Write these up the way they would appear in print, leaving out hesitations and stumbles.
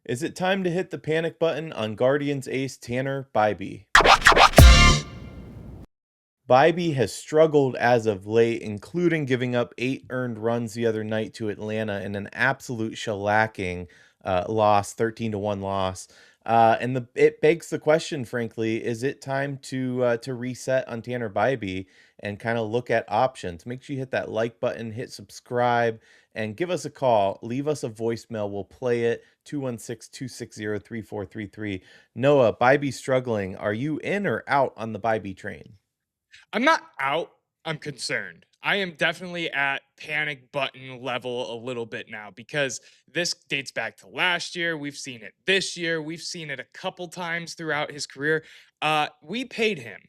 Is it time to hit the panic button on Guardians ace Tanner Bibee? Bibee has struggled as of late, including giving up 8 earned runs the other night to Atlanta in an absolute shellacking loss, 13-1 loss. It begs the question, frankly, is it time to reset on Tanner Bibee and kind of look at options? Make sure you hit that like button, hit subscribe, and give us a call. Leave us a voicemail. We'll play it. 216-260-3433. Noah, Bibee struggling. Are you in or out on the Bibee train? I'm not out. I'm concerned. I am definitely at panic button level a little bit now because this dates back to last year. We've seen it this year. We've seen it a couple times throughout his career. We paid him.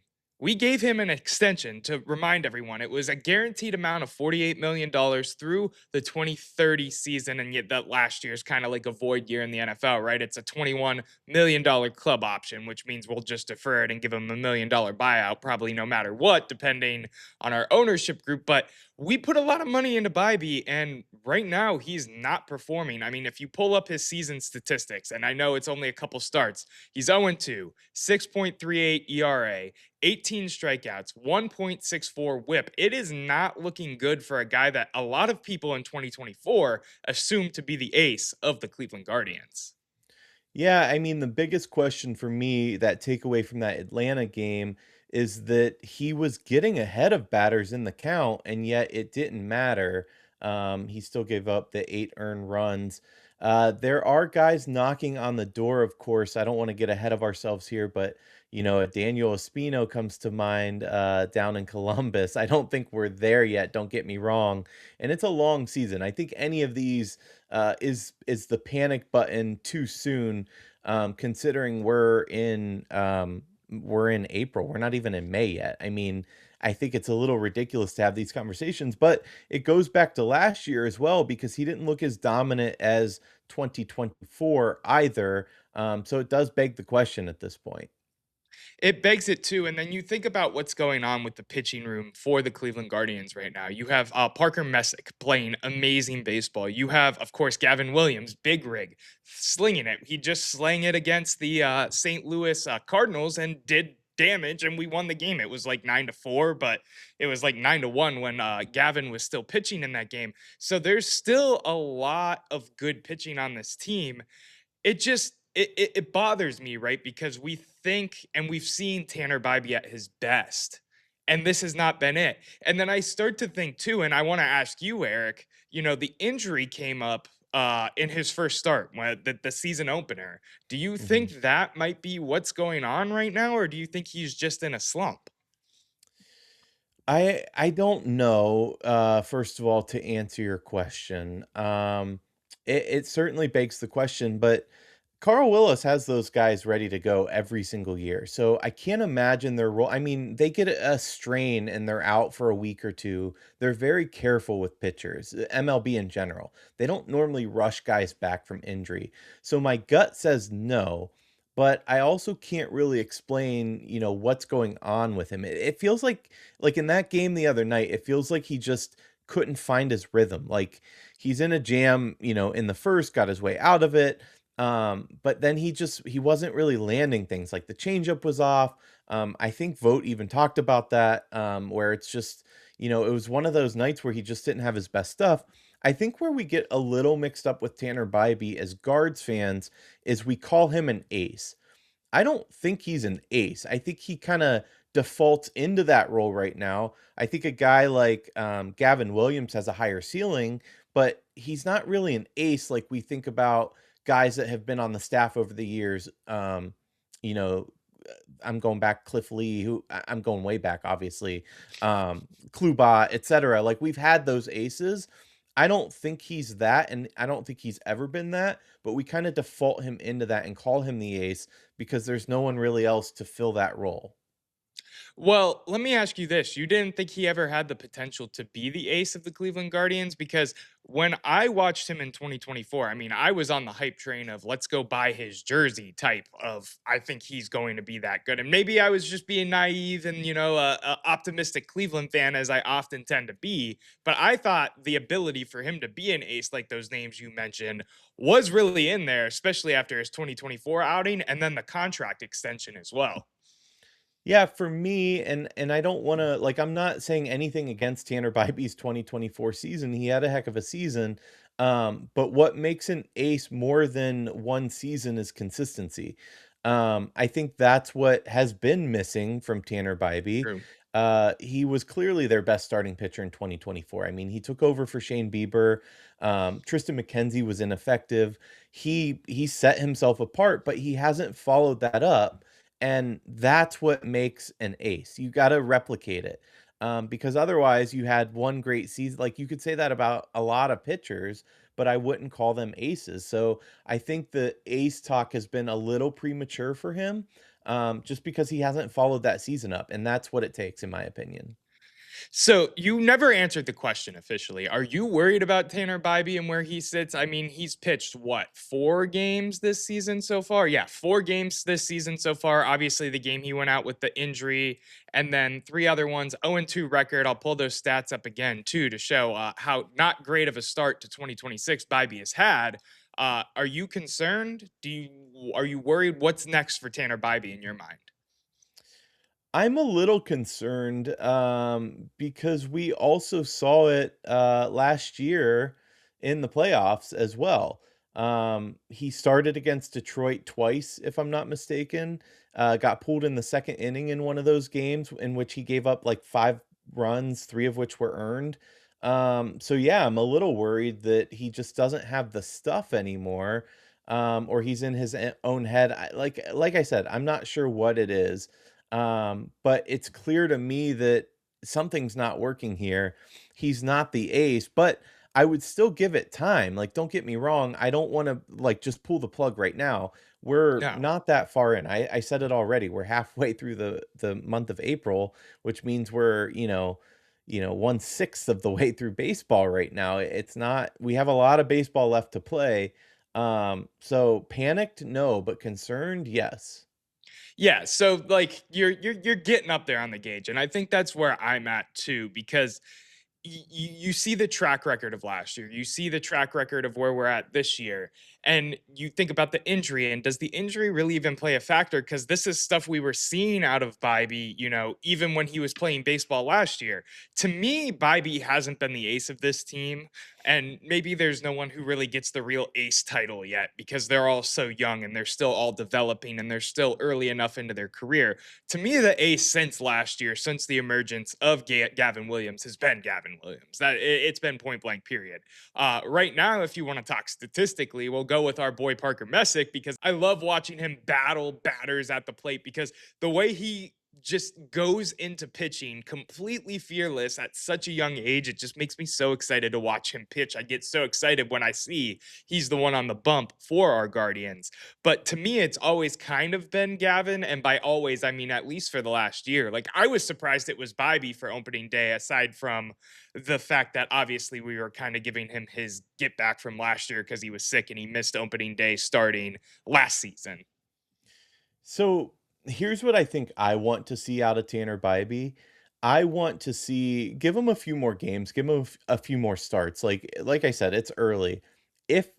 We gave him an extension to remind everyone it was a guaranteed amount of $48 million through the 2030 season. And yet, that last year is kind of like a void year in the NFL, right? It's a $21 million club option, which means we'll just defer it and give him $1 million buyout, probably no matter what, depending on our ownership group. But we put a lot of money into Bybee, and right now he's not performing. I mean, if you pull up his season statistics, and I know it's only a couple starts, he's 0-2, 6.38 ERA, 18 strikeouts, 1.64 whip. It is not looking good for a guy that a lot of people in 2024 assumed to be the ace of the Cleveland Guardians. Yeah, I mean, the biggest question for me, that takeaway from that Atlanta game, is that he was getting ahead of batters in the count, and yet it didn't matter. He still gave up the 8 earned runs. There are guys knocking on the door, of course. I don't want to get ahead of ourselves here, but a Daniel Espino comes to mind down in Columbus. I don't think we're there yet. Don't get me wrong, and it's a long season. I think any of these is the panic button too soon, considering we're in April. We're not even in May yet. I mean, I think it's a little ridiculous to have these conversations, but it goes back to last year as well because he didn't look as dominant as 2024 either. So it does beg the question at this point. It begs it too. And then you think about what's going on with the pitching room for the Cleveland Guardians right now. You have Parker Messick playing amazing baseball. You have, of course, Gavin Williams, big rig, slinging it. He just slang it against the St. Louis Cardinals and did damage, and we won the game. It was like 9-4, but it was like 9-1 when Gavin was still pitching in that game. So there's still a lot of good pitching on this team. It bothers me, right? Because we think and we've seen Tanner Bibee at his best, and this has not been it. And then I start to think too, and I want to ask you, Eric. The injury came up in his first start, when the season opener. Do you Mhm. think that might be what's going on right now, or do you think he's just in a slump? I don't know. First of all, to answer your question, it certainly begs the question, but Carl Willis has those guys ready to go every single year. So I can't imagine their role. I mean, they get a strain and they're out for a week or two. They're very careful with pitchers, MLB in general. They don't normally rush guys back from injury. So my gut says no, but I also can't really explain, what's going on with him. It feels like in that game the other night, it feels like he just couldn't find his rhythm. Like he's in a jam, in the first, got his way out of it, but then he wasn't really landing things. Like the changeup was off. I think Vogt even talked about that, where it's just, it was one of those nights where he just didn't have his best stuff. I think where we get a little mixed up with Tanner Bybee as Guards fans is we call him an ace. I don't think he's an ace. I think he kind of defaults into that role right now. I think a guy like Gavin Williams has a higher ceiling, but he's not really an ace like we think about guys that have been on the staff over the years. You know, I'm going back Cliff Lee, I'm going way back, obviously, Kluba, etc. Like we've had those aces. I don't think he's that, and I don't think he's ever been that. But we kind of default him into that and call him the ace because there's no one really else to fill that role. Well, let me ask you this. You didn't think he ever had the potential to be the ace of the Cleveland Guardians? Because when I watched him in 2024, I mean, I was on the hype train of let's go buy his jersey type of I think he's going to be that good. And maybe I was just being naive and, a optimistic Cleveland fan as I often tend to be. But I thought the ability for him to be an ace like those names you mentioned was really in there, especially after his 2024 outing and then the contract extension as well. Yeah, for me, and I don't wanna like, I'm not saying anything against Tanner Bibee's 2024 season, he had a heck of a season, but what makes an ace more than 1 season is consistency. I think that's what has been missing from Tanner Bibee. True. He was clearly their best starting pitcher in 2024. I mean, he took over for Shane Bieber, Tristan McKenzie was ineffective. He set himself apart, but he hasn't followed that up, and that's what makes an ace. You gotta replicate it, because otherwise you had one great season. Like, you could say that about a lot of pitchers, but I wouldn't call them aces. So I think the ace talk has been a little premature for him, just because he hasn't followed that season up, and that's what it takes, in my opinion. So you never answered the question officially. Are you worried about Tanner Bibee and where he sits? I mean, he's pitched what, 4 games this season so far? Yeah, 4 games this season so far. Obviously, the game he went out with the injury, and then 3 other ones, 0-2 record. I'll pull those stats up again too to show how not great of a start to 2026 Bibee has had. Are you concerned? Are you worried? What's next for Tanner Bibee in your mind? I'm a little concerned, because we also saw it, last year in the playoffs as well. He started against Detroit twice, if I'm not mistaken, got pulled in the second inning in one of those games in which he gave up like 5 runs, 3 of which were earned. So yeah, I'm a little worried that he just doesn't have the stuff anymore, or he's in his own head. Like I said, I'm not sure what it is, but it's clear to me that something's not working here. He's not the ace, but I would still give it time. Like, don't get me wrong. I don't want to like just pull the plug right now. We're No. not that far in. I said it already. We're halfway through the month of April, which means we're, 1/6 of the way through baseball right now. It's not, we have a lot of baseball left to play. So panicked, no, but concerned, yes. Yeah, so like you're getting up there on the gauge, and I think that's where I'm at too, because you see the track record of last year, you see the track record of where we're at this year, and you think about the injury, and does the injury really even play a factor? Because this is stuff we were seeing out of Bibee, even when he was playing baseball last year. To me, Bibee hasn't been the ace of this team, and maybe there's no one who really gets the real ace title yet because they're all so young and they're still all developing and they're still early enough into their career. To me, the ace since last year, since the emergence of Gavin Williams, has been Gavin Williams. It's been point blank. Period. Right now, if you want to talk statistically, we'll go with our boy Parker Messick because I love watching him battle batters at the plate because the way he just goes into pitching completely fearless at such a young age. It just makes me so excited to watch him pitch. I get so excited when I see he's the one on the bump for our Guardians. But to me, it's always kind of been Gavin. And by always, I mean at least for the last year. Like I was surprised it was Bibee for opening day, aside from the fact that obviously we were kind of giving him his get back from last year because he was sick and he missed opening day starting last season. So here's what I think I want to see out of Tanner Bybee. I want to see, give him a few more games, give him a few more starts. Like I said, it's early. If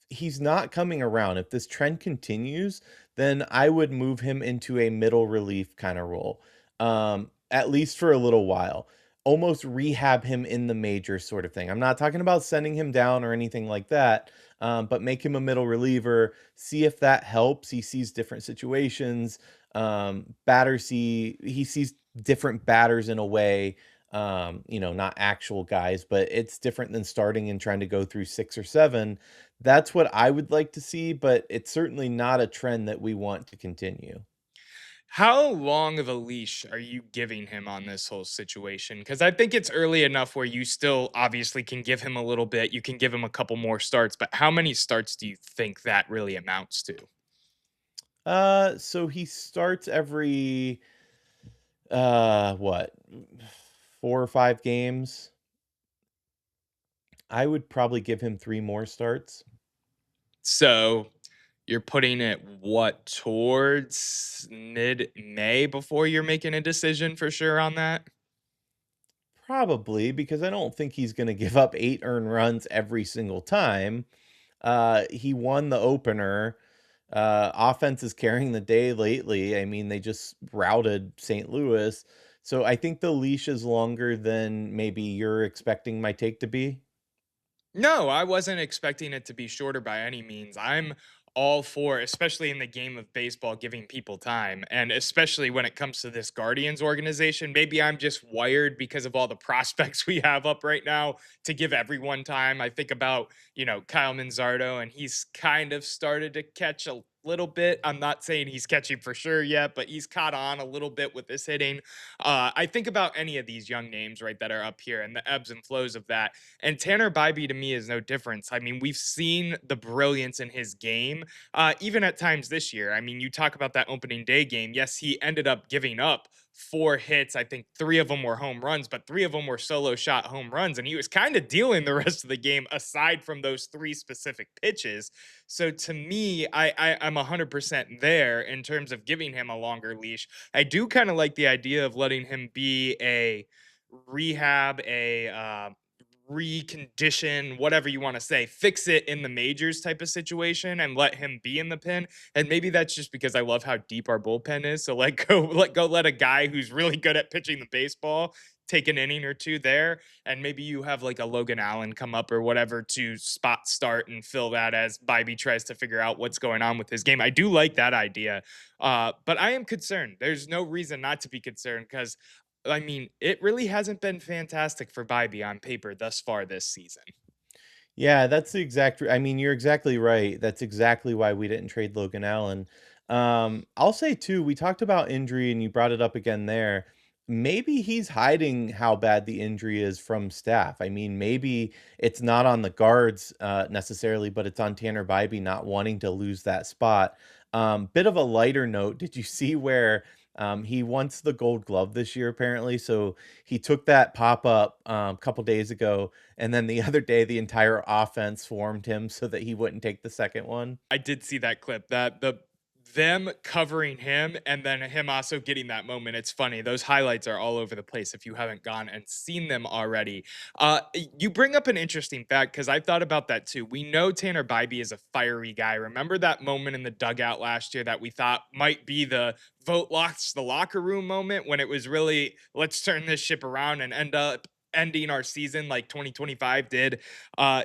he's not coming around, if this trend continues, then I would move him into a middle relief kind of role. At least for a little while. Almost rehab him in the major sort of thing. I'm not talking about sending him down or anything like that, but make him a middle reliever, see if that helps. He sees different situations. Batters see he sees different batters in a way. Not actual guys, but it's different than starting and trying to go through 6 or 7. That's what I would like to see, but it's certainly not a trend that we want to continue. How long of a leash are you giving him on this whole situation? Because I think it's early enough where you still obviously can give him a little bit. You can give him a couple more starts, but how many starts do you think that really amounts to? So he starts every What, 4 or 5 games? I would probably give him 3 more starts. So you're putting it what towards mid May before you're making a decision for sure on that? Probably, because I don't think he's gonna give up 8 earned runs every single time. He won the opener. Offense is carrying the day lately. I mean, they just routed St. Louis. So I think the leash is longer than maybe you're expecting my take to be. No, I wasn't expecting it to be shorter by any means. I'm all for, especially in the game of baseball, giving people time. And especially when it comes to this Guardians organization, maybe I'm just wired because of all the prospects we have up right now to give everyone time. I think about, Kyle Manzardo, and he's kind of started to catch a little bit. I'm not saying he's catching for sure yet, but he's caught on a little bit with this hitting. I think about any of these young names, right, that are up here and the ebbs and flows of that. And Tanner Bibee to me is no difference. I mean, we've seen the brilliance in his game, even at times this year. I mean, you talk about that opening day game. Yes, he ended up giving up 4 hits. I think 3 of them were home runs, but 3 of them were solo shot home runs. And he was kind of dealing the rest of the game aside from those 3 specific pitches. So to me, I'm 100% there in terms of giving him a longer leash. I do kind of like the idea of letting him be a rehab, a recondition, whatever you want to say, fix it in the majors type of situation and let him be in the pen. And maybe that's just because I love how deep our bullpen is. So let a guy who's really good at pitching the baseball take an inning or two there. And maybe you have like a Logan Allen come up or whatever to spot start and fill that as Bybee tries to figure out what's going on with his game. I do like that idea. But I am concerned. There's no reason not to be concerned because I mean, it really hasn't been fantastic for Bybee on paper thus far this season. Yeah, that's the exact I mean, you're exactly right. That's exactly why we didn't trade Logan Allen. I'll say too, we talked about injury and you brought it up again there. Maybe he's hiding how bad the injury is from staff. I mean, maybe it's not on the guards necessarily, but it's on Tanner Bybee not wanting to lose that spot. Bit of a lighter note, did you see where he wants the gold glove this year, apparently? So he took that pop up a couple days ago, and then the other day, the entire offense swarmed him so that he wouldn't take the second one. I did see that clip. That the them covering him and then him also getting that moment. It's funny. Those highlights are all over the place if you haven't gone and seen them already. You bring up an interesting fact because I thought about that too. We know Tanner Bybee is a fiery guy. Remember that moment in the dugout last year that we thought might be the vote locks the locker room moment when it was really let's turn this ship around and end up ending our season like 2025 did.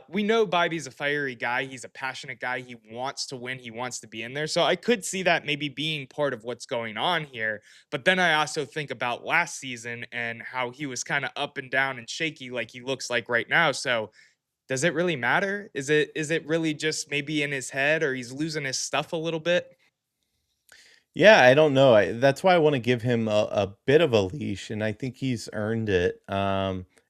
We know Bybee's a fiery guy. He's a passionate guy. He wants to win. He wants to be in there. So I could see that maybe being part of what's going on here. But then I also think about last season and how he was kind of up and down and shaky, like he looks like right now. So does it really matter? Is it really just maybe in his head or he's losing his stuff a little bit? Yeah, I don't know. That's why I want to give him a bit of a leash, and I think he's earned it.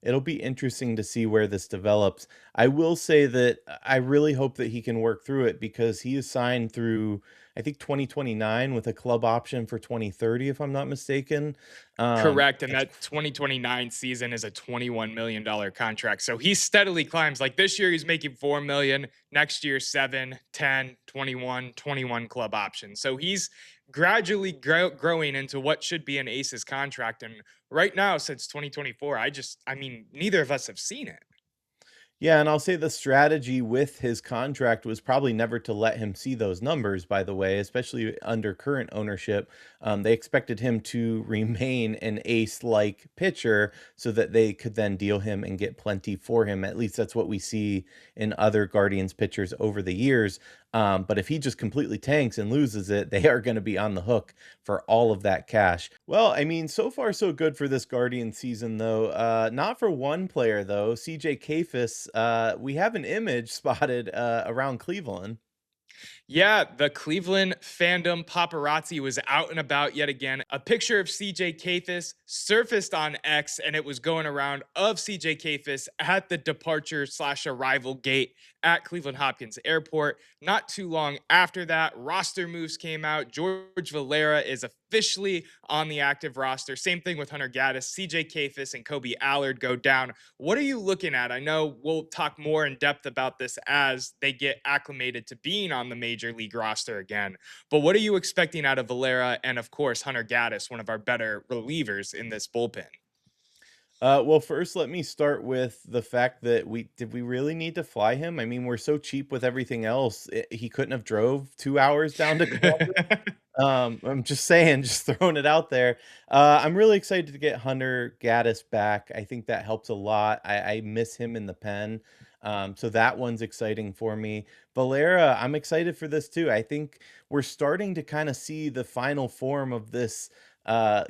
It'll be interesting to see where this develops. I will say that I really hope that he can work through it because he is signed through, I think, 2029 with a club option for 2030, if I'm not mistaken. Correct, and That's that 2029 season is a $21 million contract. So he steadily climbs. Like this year he's making 4 million, next year 7, 10, 21, 21 club options. So he's gradually growing into what should be an aces contract and right now since 2024 I mean neither of us have seen it. Yeah, and I'll say the strategy with his contract was probably never to let him see those numbers, by the way, especially under current ownership. They expected him to remain an ace like pitcher so that they could then deal him and get plenty for him. At least that's what we see in other Guardians pitchers over the years. But if he just completely tanks and loses it, they are going to be on the hook for all of that cash. Well, I mean, so far so good for this Guardian season, though. Not for one player though. CJ Kafis, we have an image spotted around Cleveland. Yeah, the Cleveland fandom paparazzi was out and about yet again. A picture of CJ Kathis surfaced on X and it was going around of CJ Kathis at the departure slash arrival gate at Cleveland Hopkins Airport. Not too long after that, roster moves came out. George Valera is officially on the active roster. Same thing with Hunter Gaddis, CJ Kafis, and Kobe Allard go down. What are you looking at? I know we'll talk more in depth about this as they get acclimated to being on the major league roster again. But what are you expecting out of Valera and, of course, Hunter Gaddis, one of our better relievers in this bullpen? Well, first, let me start with the fact that we really need to fly him? I mean, we're so cheap with everything else. He couldn't have drove 2 hours down to Columbus. I'm just saying, just throwing it out there. I'm really excited to get Hunter Gaddis back. I think that helps a lot. I miss him in the pen. So that one's exciting for me. Valera, I'm excited for this too. I think we're starting to kind of see the final form of this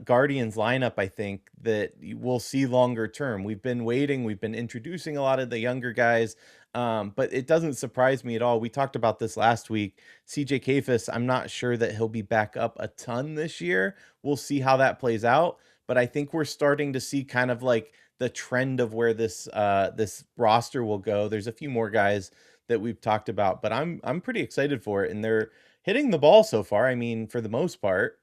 Guardians lineup. I think that we'll see longer term. We've been waiting, we've been introducing a lot of the younger guys. But it doesn't surprise me at all. We talked about this last week. CJ Kafis, I'm not sure that he'll be back up a ton this year. We'll see how that plays out. But I think we're starting to see kind of like the trend of where this roster will go. There's a few more guys that we've talked about, but I'm pretty excited for it. And they're hitting the ball so far. I mean, for the most part.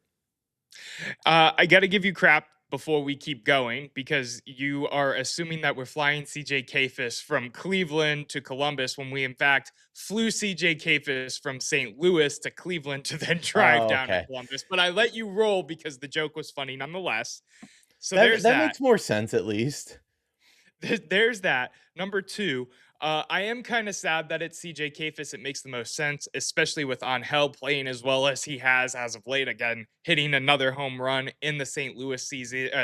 I got to give you crap before we keep going because you are assuming that we're flying CJ Kafis from Cleveland to Columbus when we, in fact, flew CJ Kafis from St. Louis to Cleveland to then drive Oh, down to okay. Columbus. But I let you roll because the joke was funny nonetheless. So That there's that that. makes more sense at least. There's that. Number two, I am kind of sad that it's CJ Kafis. It makes the most sense, especially with Angel playing as well as he has as of late. Again, hitting another home run in the St. Louis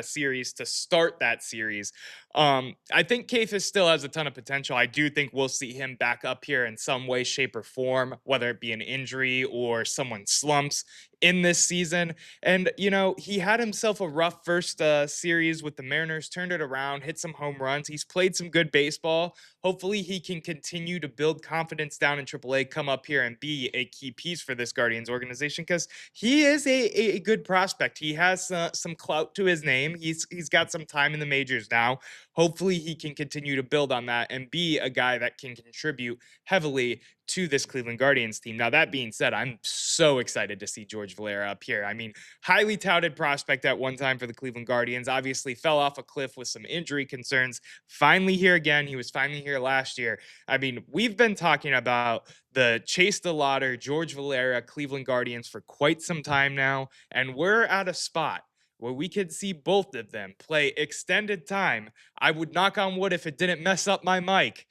series to start that series. I think Kafis still has a ton of potential. I do think we'll see him back up here in some way, shape, or form, whether it be an injury or someone slumps in this season. And, he had himself a rough first series with the Mariners, turned it around, hit some home runs. He's played some good baseball. Hopefully, he can continue to build confidence down in AAA, come up here and be a key piece for this Guardians organization because he is a good prospect. He has some clout to his name. He's got some time in the majors now. Hopefully, he can continue to build on that and be a guy that can contribute heavily to this Cleveland Guardians team. Now, that being said, I'm so excited to see George Valera up here. I mean, highly touted prospect at one time for the Cleveland Guardians, obviously fell off a cliff with some injury concerns. Finally here again. He was finally here last year. I mean, we've been talking about the Chase DeLauder, George Valera, Cleveland Guardians for quite some time now, and we're at a spot where we could see both of them play extended time. I would knock on wood if it didn't mess up my mic.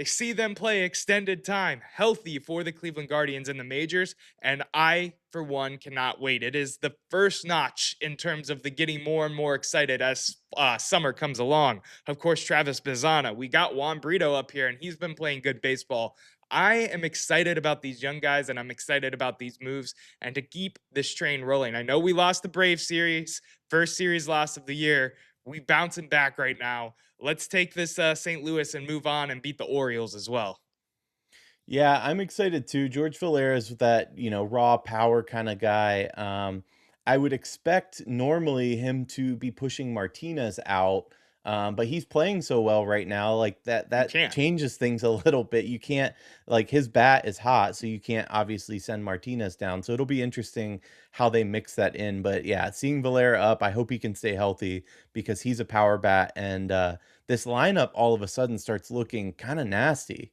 See them play extended time, healthy for the Cleveland Guardians in the majors. And I, for one, cannot wait. It is the first notch in terms of the getting more and more excited as summer comes along. Of course, Travis Bizana. We got Juan Brito up here, and he's been playing good baseball. I am excited about these young guys, and I'm excited about these moves and to keep this train rolling. I know we lost the Brave series, first series loss of the year. We bouncing back right now. Let's take this St. Louis and move on and beat the Orioles as well. Yeah, I'm excited too. George Valera is that, raw power kind of guy. I would expect normally him to be pushing Martinez out, but he's playing so well right now, like You that can't. changes things a little bit. You can't like his bat is hot, so you can't obviously send Martinez down. So it'll be interesting how they mix that in. But yeah, seeing Valera up, I hope he can stay healthy because he's a power bat, and this lineup all of a sudden starts looking kind of nasty.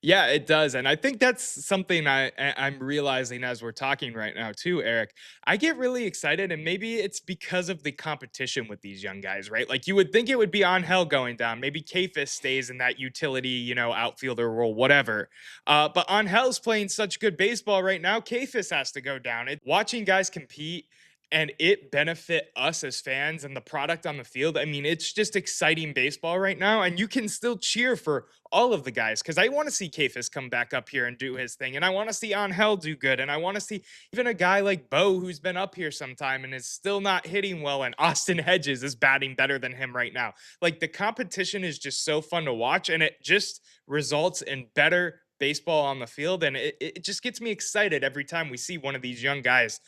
Yeah, it does, and I think that's something I'm realizing as we're talking right now too, Eric. I get really excited, and maybe it's because of the competition with these young guys, right? Like you would think it would be on hell going down. Maybe Kafis stays in that utility, outfielder role, whatever. But on hell's playing such good baseball right now. Kafis has to go down. Watching guys compete and it benefit us as fans and the product on the field. I mean, it's just exciting baseball right now, and you can still cheer for all of the guys because I want to see Kafis come back up here and do his thing, and I want to see Angel do good, and I want to see even a guy like Bo who's been up here sometime and is still not hitting well, and Austin Hedges is batting better than him right now. Like the competition is just so fun to watch, and it just results in better baseball on the field, and it just gets me excited every time we see one of these young guys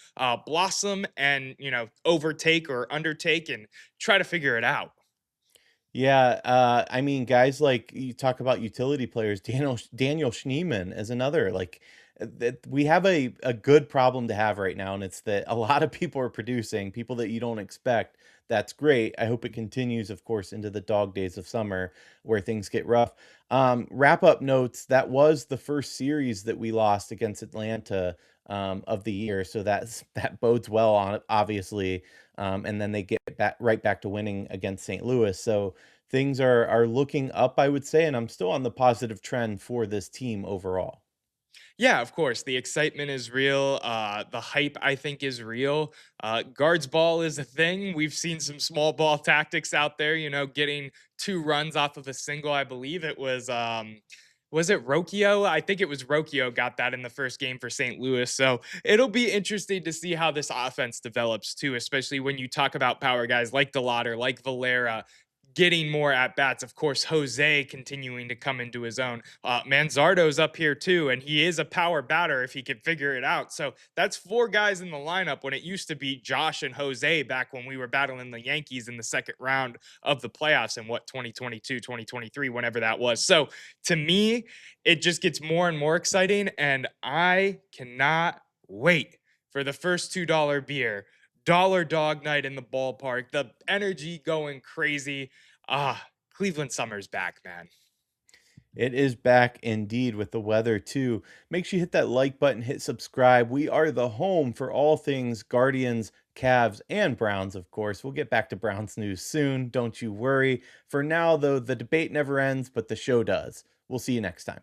blossom and overtake or undertake and try to figure it out. Yeah, I mean, guys like you talk about utility players. Daniel Schneemann is another. Like, that we have a good problem to have right now, and it's that a lot of people are producing, people that you don't expect. That's great. I hope it continues, of course, into the dog days of summer where things get rough. Wrap up notes. That was the first series that we lost against Atlanta of the year, so that bodes well on it, obviously. And then they get back right back to winning against St. Louis. So things are looking up, I would say, and I'm still on the positive trend for this team overall. Yeah, of course. The excitement is real. The hype, I think, is real. Guards ball is a thing. We've seen some small ball tactics out there, getting 2 runs off of a single. I believe it was it Rocchio? I think it was Rocchio got that in the first game for St. Louis. So it'll be interesting to see how this offense develops too, especially when you talk about power guys like Delauder, like Valera, getting more at bats. Of course, Jose continuing to come into his own. Manzardo's up here too, and he is a power batter if he can figure it out. So that's 4 guys in the lineup when it used to be Josh and Jose back when we were battling the Yankees in the second round of the playoffs in what 2022, 2023, whenever that was. So to me, it just gets more and more exciting, and I cannot wait for the first $2 beer. Dollar dog night in the ballpark, the energy going crazy. Cleveland summer's back, man. It is back indeed with the weather too. Make sure you hit that like button, hit subscribe. We are the home for all things Guardians, Cavs, and Browns, of course. We'll get back to Browns news soon. Don't you worry. For now, though, the debate never ends, but the show does. We'll see you next time.